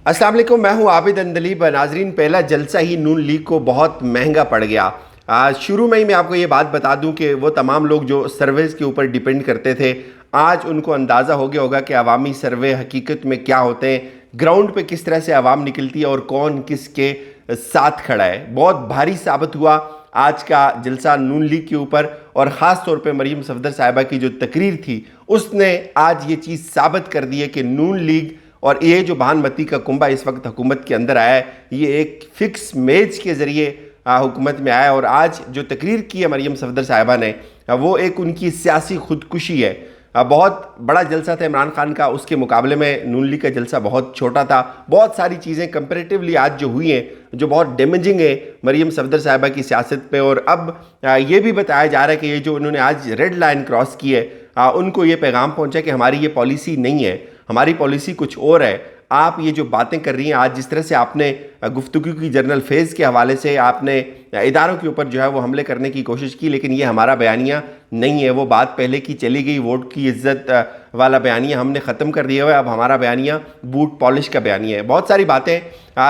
अस्सलाम वालेकुम, मैं हूं आबिद अंदलीब। नाजरीन, पहला जलसा ही नून लीग को बहुत महंगा पड़ गया। शुरू में ही मैं आपको ये बात बता दूं कि वो तमाम लोग जो सर्वेज़ के ऊपर डिपेंड करते थे, आज उनको अंदाज़ा हो गया होगा कि अवामी सर्वे हकीकत में क्या होते हैं, ग्राउंड पे किस तरह से आवाम निकलती है और कौन किसके साथ खड़ा है। बहुत भारी साबित हुआ आज का जलसा नून लीग के ऊपर, और ख़ास तौर पे मरीम सफदर साहिबा की जो तकरीर थी उसने आज ये चीज़ साबित कर दी है कि नून लीग और ये जो भानमती का कुंबा इस वक्त हुकूमत के अंदर आया है, ये एक फ़िक्स मैच के ज़रिए हुकूमत में आया। और आज जो तकरीर की है मरीम सफदर साहिबा ने, वो एक उनकी सियासी खुदकुशी है। बहुत बड़ा जलसा था इमरान खान का, उसके मुकाबले में नून लीग का जलसा बहुत छोटा था। बहुत सारी चीज़ें कंपेरेटिवली आज जो हुई हैं जो बहुत डैमेजिंग है मरीम सफदर साहिबा की सियासत पे। और अब ये भी बताया जा रहा है कि ये जो उन्होंने आज रेड लाइन क्रॉस की है, उनको ये पैगाम पहुंचा कि हमारी ये पॉलिसी नहीं है, हमारी पॉलिसी कुछ और है। आप ये जो बातें कर रही हैं आज, जिस तरह से आपने गुफ्तगू की जनरल फेज़ के हवाले से आपने इदारों के ऊपर जो है वो हमले करने की कोशिश की, लेकिन ये हमारा बयानिया नहीं है। वो बात पहले की चली गई, वोट की इज्जत वाला बयानिया हमने ख़त्म कर दिया हुआ है। अब हमारा बयानिया बूट पॉलिश का बयानिया है। बहुत सारी बातें,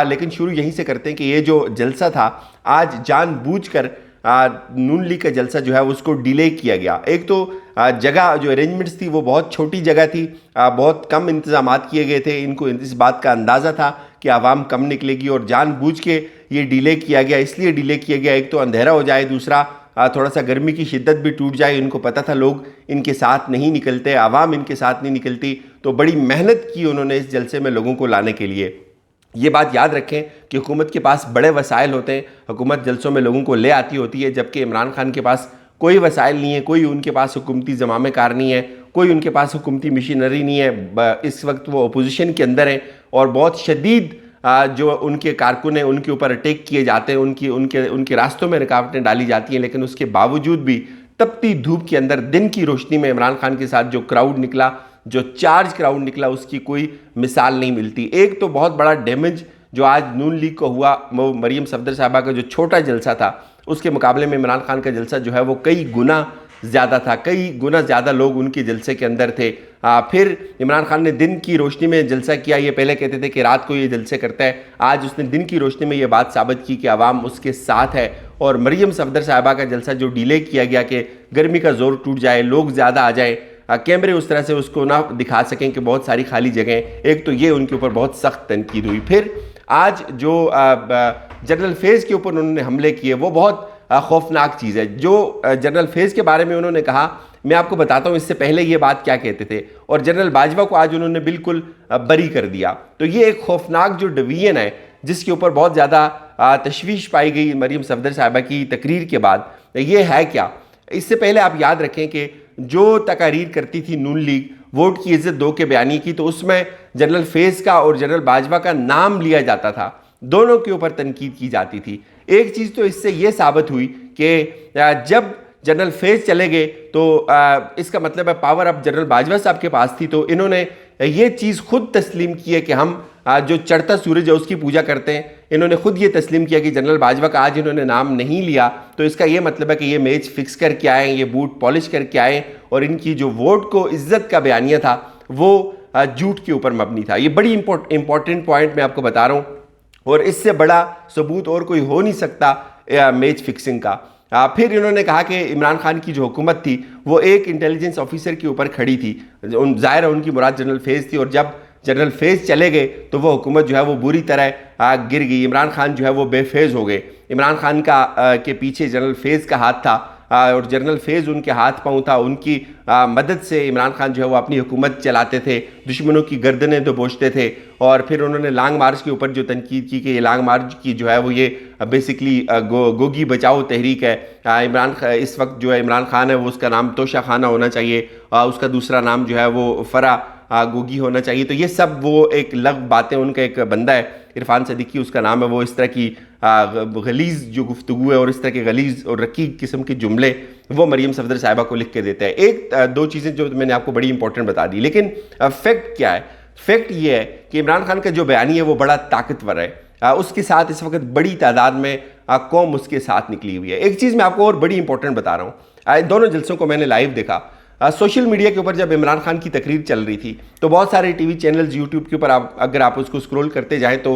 लेकिन शुरू यहीं से करते हैं कि ये जो जलसा था आज जानबूझकर नून लीग का जलसा जो है उसको डिले किया गया। एक तो जगह जो अरेंजमेंट्स थी वो बहुत छोटी जगह थी, बहुत कम इंतजामात किए गए थे। इनको इस बात का अंदाज़ा था कि आवाम कम निकलेगी और जानबूझ के ये डिले किया गया। इसलिए डिले किया गया, एक तो अंधेरा हो जाए, दूसरा थोड़ा सा गर्मी की शिद्दत भी टूट जाए। इनको पता था लोग इनके साथ नहीं निकलते, आवाम इनके साथ नहीं निकलती, तो बड़ी मेहनत की उन्होंने इस जलसे में लोगों को लाने के लिए। ये बात याद रखें कि हुकूमत के पास बड़े वसाइल होते हैं, हुकूमत जलसों में लोगों को ले आती होती है, जबकि इमरान खान के पास कोई वसाइल नहीं है, कोई उनके पास हुकूमती ज़मामे कार नहीं है, कोई उनके पास हुकूमती मशीनरी नहीं है। इस वक्त वो अपोजिशन के अंदर हैं और बहुत शदीद जो उनके कारकुन हैं उनके ऊपर अटैक किए जाते हैं, उनके रास्तों में रुकावटें डाली जाती हैं। लेकिन उसके बावजूद भी तपती धूप के अंदर दिन की रोशनी में इमरान खान के साथ जो क्राउड निकला, जो चार्ज क्राउड निकला, उसकी कोई मिसाल नहीं मिलती। एक तो बहुत बड़ा डैमेज जो आज नून लीग को हुआ, वो मरीम सफदर साहबा का जो छोटा जलसा था उसके मुकाबले में इमरान खान का जलसा जो है वो कई गुना ज़्यादा था, कई गुना ज़्यादा लोग उनके जलसे के अंदर थे। फिर इमरान खान ने दिन की रोशनी में जलसा किया। ये पहले कहते थे कि रात को ये जलसे करता है, आज उसने दिन की रोशनी में ये बात साबित की कि आवाम उसके साथ है। और मरीम सफदर साहबा का जलसा जो डिले किया गया कि गर्मी का जोर टूट जाए, लोग ज़्यादा आ जाए, कैमरे उस तरह से उसको ना दिखा सकें कि बहुत सारी खाली जगह, एक तो ये उनके ऊपर बहुत सख्त तनकीद हुई। फिर आज जो जनरल फेज़ के ऊपर उन्होंने हमले किए वो बहुत खौफनाक चीज़ है। जो जनरल फेज़ के बारे में उन्होंने कहा, मैं आपको बताता हूँ इससे पहले ये बात क्या कहते थे, और जनरल बाजवा को आज उन्होंने बिल्कुल बरी कर दिया। तो ये एक खौफनाक जो डिवीजन है जिसके ऊपर बहुत ज़्यादा तशवीश पाई गई मरीम सफदर साहिबा की तकरीर के बाद, ये है क्या। इससे पहले आप याद रखें कि जो तकारीर करती थी नून लीग वोट की इज्जत दो के बयानी की, तो उसमें जनरल फेज़ का और जनरल बाजवा का नाम लिया जाता था, दोनों के ऊपर तनकीद की जाती थी। एक चीज़ तो इससे ये साबित हुई कि जब जनरल फेज़ चले गए तो इसका मतलब है पावर अब जनरल बाजवा साहब के पास थी, तो इन्होंने ये चीज़ खुद तस्लीम की है कि हम जो चढ़ता सूरज है उसकी पूजा करते हैं। इन्होंने खुद ये तस्लीम किया कि जनरल बाजवा का आज इन्होंने नाम नहीं लिया, तो इसका ये मतलब है कि ये मैच फिक्स करके आए, ये बूट पॉलिश करके आए, और इनकी जो वोट को इज्जत का बयानिया था वो झूठ के ऊपर मबनी था। ये बड़ी इंपॉर्टेंट पॉइंट मैं आपको बता रहा हूँ, और इससे बड़ा सबूत और कोई हो नहीं सकता मैच फिक्सिंग का। फिर इन्होंने कहा कि इमरान खान की जो हुकूमत थी वो एक इंटेलिजेंस ऑफिसर के ऊपर खड़ी थी, ज़ाहिर है उनकी मुराद जनरल फेज़ थी, और जब जनरल फेज़ चले गए तो वो हुकूमत जो है वो बुरी तरह गिर गई। इमरान खान जो है वो बेफेज़ हो गए। इमरान खान का के पीछे जनरल फेज़ का हाथ था, और जनरल फेज़ उनके हाथ पाँव था। उनकी मदद से इमरान खान जो है वो अपनी हुकूमत चलाते थे, दुश्मनों की गर्दनें दबोचते थे। और फिर उन्होंने लॉन्ग मार्च के ऊपर जो तनकीद की कि ये लॉन्ग मार्च की जो है वो ये बेसिकली गोगी बचाओ तहरीक है। इस वक्त जो है इमरान खान है वो उसका नाम तोशा खाना होना चाहिए, उसका दूसरा नाम जो है वो फरा गोगी होना चाहिए। तो ये सब वो एक लग बातें, उनका एक बंदा है इरफान सदीकी उसका नाम है, वो इस तरह की गलीज़ जो गुफ्तगू है और इस तरह के गलीज़ और रकीक किस्म के जुमले वो मरीम सफदर साहिबा को लिख के देता है। एक दो चीज़ें जो मैंने आपको बड़ी इंपॉर्टेंट बता दी, लेकिन फैक्ट क्या है? फैक्ट ये है कि इमरान खान का जो बयानी है वो बड़ा ताकतवर है। उसके साथ इस वक्त बड़ी तादाद में कौम उसके साथ निकली हुई है। एक चीज़ मैं आपको और बड़ी इंपॉर्टेंट बता रहा हूँ, दोनों जलसों को मैंने लाइव देखा। सोशल मीडिया के ऊपर जब इमरान खान की तकरीर चल रही थी तो बहुत सारे टीवी चैनल्स यूट्यूब के ऊपर अगर आप उसको स्क्रॉल करते जाएं तो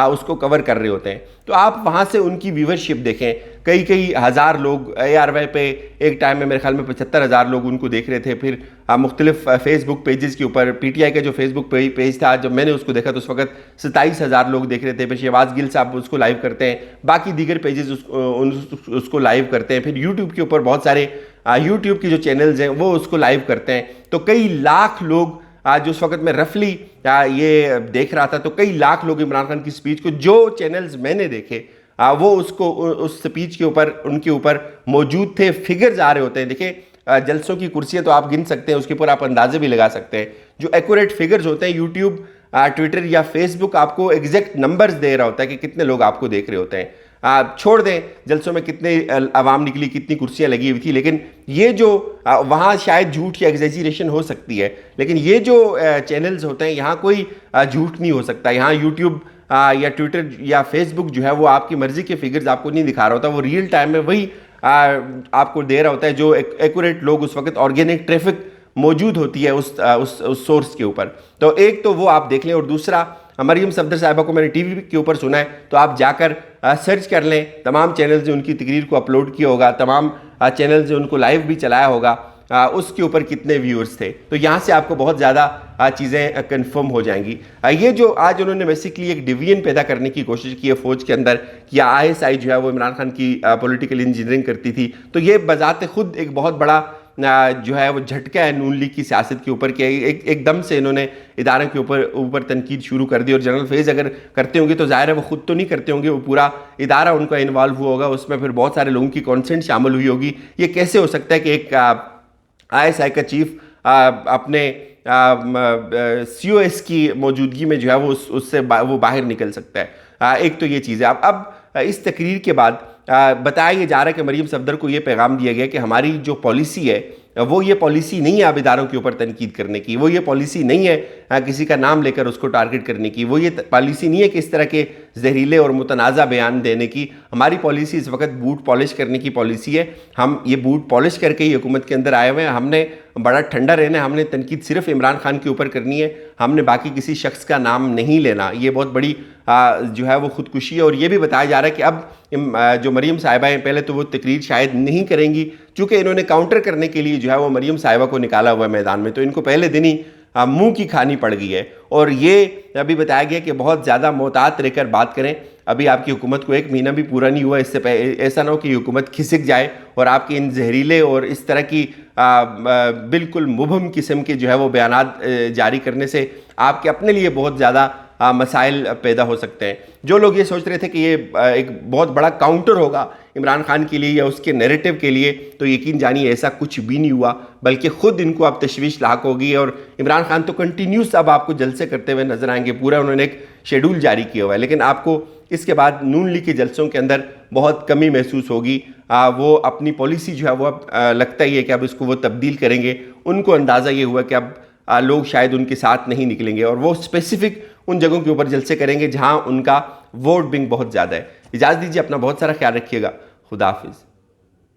उसको कवर कर रहे होते हैं, तो आप वहाँ से उनकी व्यूवरशिप देखें, कई कई हज़ार लोग ARY पे एक टाइम में मेरे ख्याल में 75,000 लोग उनको देख रहे थे। फिर मुख्तलिफ फेसबुक पेजेस के ऊपर PTI का जो फेसबुक पेज था, जब मैंने उसको देखा तो उस वक्त 27,000 लोग देख रहे थे। फिर शहबाज गिल साहब उसको लाइव करते हैं, बाकी दीगर पेजेस उसको लाइव करते हैं। फिर यूट्यूब के ऊपर बहुत सारे यूट्यूब की जो चैनल्स हैं वो उसको लाइव करते हैं। तो कई लाख लोग जो उस वक्त मैं रफली ये देख रहा था, तो कई लाख लोग इमरान खान की स्पीच को, जो चैनल्स मैंने देखे वो उसको उस स्पीच के ऊपर उनके ऊपर मौजूद थे। फिगर्स आ रहे होते हैं, देखिए जलसों की कुर्सियां तो आप गिन सकते हैं, उसके ऊपर आप अंदाजे भी लगा सकते हैं। जो एक्यूरेट फिगर्स होते हैं, यूट्यूब ट्विटर या फेसबुक आपको एग्जैक्ट नंबर्स दे रहा होता है कि कितने लोग आपको देख रहे होते हैं। छोड़ दें जलसों में कितने आवाम निकली, कितनी कुर्सियां लगी हुई थी, लेकिन ये जो वहाँ शायद झूठ या एग्जेजरेशन हो सकती है, लेकिन ये जो चैनल्स होते हैं यहाँ कोई झूठ नहीं हो सकता। यहाँ यूट्यूब या ट्विटर या फेसबुक जो है वो आपकी मर्जी के फिगर्स आपको नहीं दिखा रहा होता, वो रियल टाइम में वही आपको दे रहा होता है जो एक्यूरेट लोग उस वक्त ऑर्गेनिक ट्रैफिक मौजूद होती है उस सोर्स के ऊपर। तो एक तो वो आप देख लें, और दूसरा मरियम सफदर साहिबा को मैंने टीवी के ऊपर सुना है, तो आप जाकर सर्च कर लें, तमाम चैनल्स ने उनकी तकरीर को अपलोड किया होगा, तमाम चैनल्स ने उनको लाइव भी चलाया होगा, उसके ऊपर कितने व्यूअर्स थे, तो यहाँ से आपको बहुत ज़्यादा चीज़ें कंफर्म हो जाएंगी। ये जो आज उन्होंने बेसिकली एक डिवीजन पैदा करने की कोशिश की है फ़ौज के अंदर कि ISI जो है वो इमरान खान की पॉलिटिकल इंजीनियरिंग करती थी, तो ये बजाते खुद एक बहुत बड़ा जो है वो झटका है नून लीग की सियासत के ऊपर कि एकदम से इन्होंने इदारों के ऊपर तनकीद शुरू कर दी। और जनरल फैज़ अगर करते होंगे तो ज़ाहिर है वो खुद तो नहीं करते होंगे, वो पूरा इदारा उनका इन्वॉल्व हुआ होगा, उसमें फिर बहुत सारे लोगों की कॉन्सेंट शामिल हुई होगी। ये कैसे हो सकता है कि एक ISI का चीफ अपने COS की मौजूदगी में जो है वो उससे वो बाहर निकल सकता है। एक तो ये चीज़ है। अब इस तकरीर के बाद बताया ये जा रहा है कि मरियम सफदर को ये पैगाम दिया गया कि हमारी जो पॉलिसी है वो ये पॉलिसी नहीं है आबिदारों के ऊपर तनकीद करने की, वो ये पॉलिसी नहीं है किसी का नाम लेकर उसको टारगेट करने की, वो ये पॉलिसी नहीं है कि इस तरह के जहरीले और मुतनाज़ा बयान देने की। हमारी पॉलिसी इस वक्त बूट पॉलिश करने की पॉलिसी है। हम ये बूट पॉलिश करके ही हुकूमत के अंदर आए हुए हैं, हमने बड़ा ठंडा रहना है, हमने तनकीद सिर्फ इमरान खान के ऊपर करनी है, हमने बाकी किसी शख्स का नाम नहीं लेना। ये बहुत बड़ी जो है वो खुदकुशी है। और ये भी बताया जा रहा है कि अब जो मरियम साहिबा हैं, पहले तो वो तकरीर शायद नहीं करेंगी, चूँकि इन्होंने काउंटर करने के लिए जो है वो मरियम साहिबा को निकाला हुआ है मैदान में, तो इनको पहले दिन ही मुंह की खानी पड़ गई है। और ये अभी बताया गया कि बहुत ज़्यादा मोहतात रहकर बात करें। अभी आपकी हुकूमत को 1 महीना भी पूरा नहीं हुआ, इससे ऐसा ना हो कि हुकूमत खिसक जाए और आपके इन जहरीले और इस तरह की बिल्कुल मुबहम किस्म के जो है वो बयानात जारी करने से आपके अपने लिए बहुत ज़्यादा मसाइल पैदा हो सकते हैं। जो लोग ये सोच रहे थे कि ये एक बहुत बड़ा काउंटर होगा इमरान खान के लिए या उसके नैरेटिव के लिए, तो यकीन जानिए ऐसा कुछ भी नहीं हुआ, बल्कि खुद इनको अब तशवीश लाक होगी। और इमरान खान तो कंटिन्यूस अब आपको जलसे करते हुए नजर आएंगे, पूरा उन्होंने एक शेड्यूल जारी किया हुआ है, लेकिन आपको इसके बाद नून लीग के जलसों के अंदर बहुत कमी महसूस होगी। वो अपनी पॉलिसी जो है वो अब लगता ही है कि अब इसको वो तब्दील करेंगे। उनको अंदाज़ा ये हुआ कि अब लोग शायद उनके साथ नहीं निकलेंगे और वो स्पेसिफिक उन जगहों के ऊपर जलसे करेंगे जहां उनका वोट बैंक बहुत ज़्यादा है। इजाज़त दीजिए, अपना बहुत सारा ख्याल रखिएगा। खुदा हाफिज़।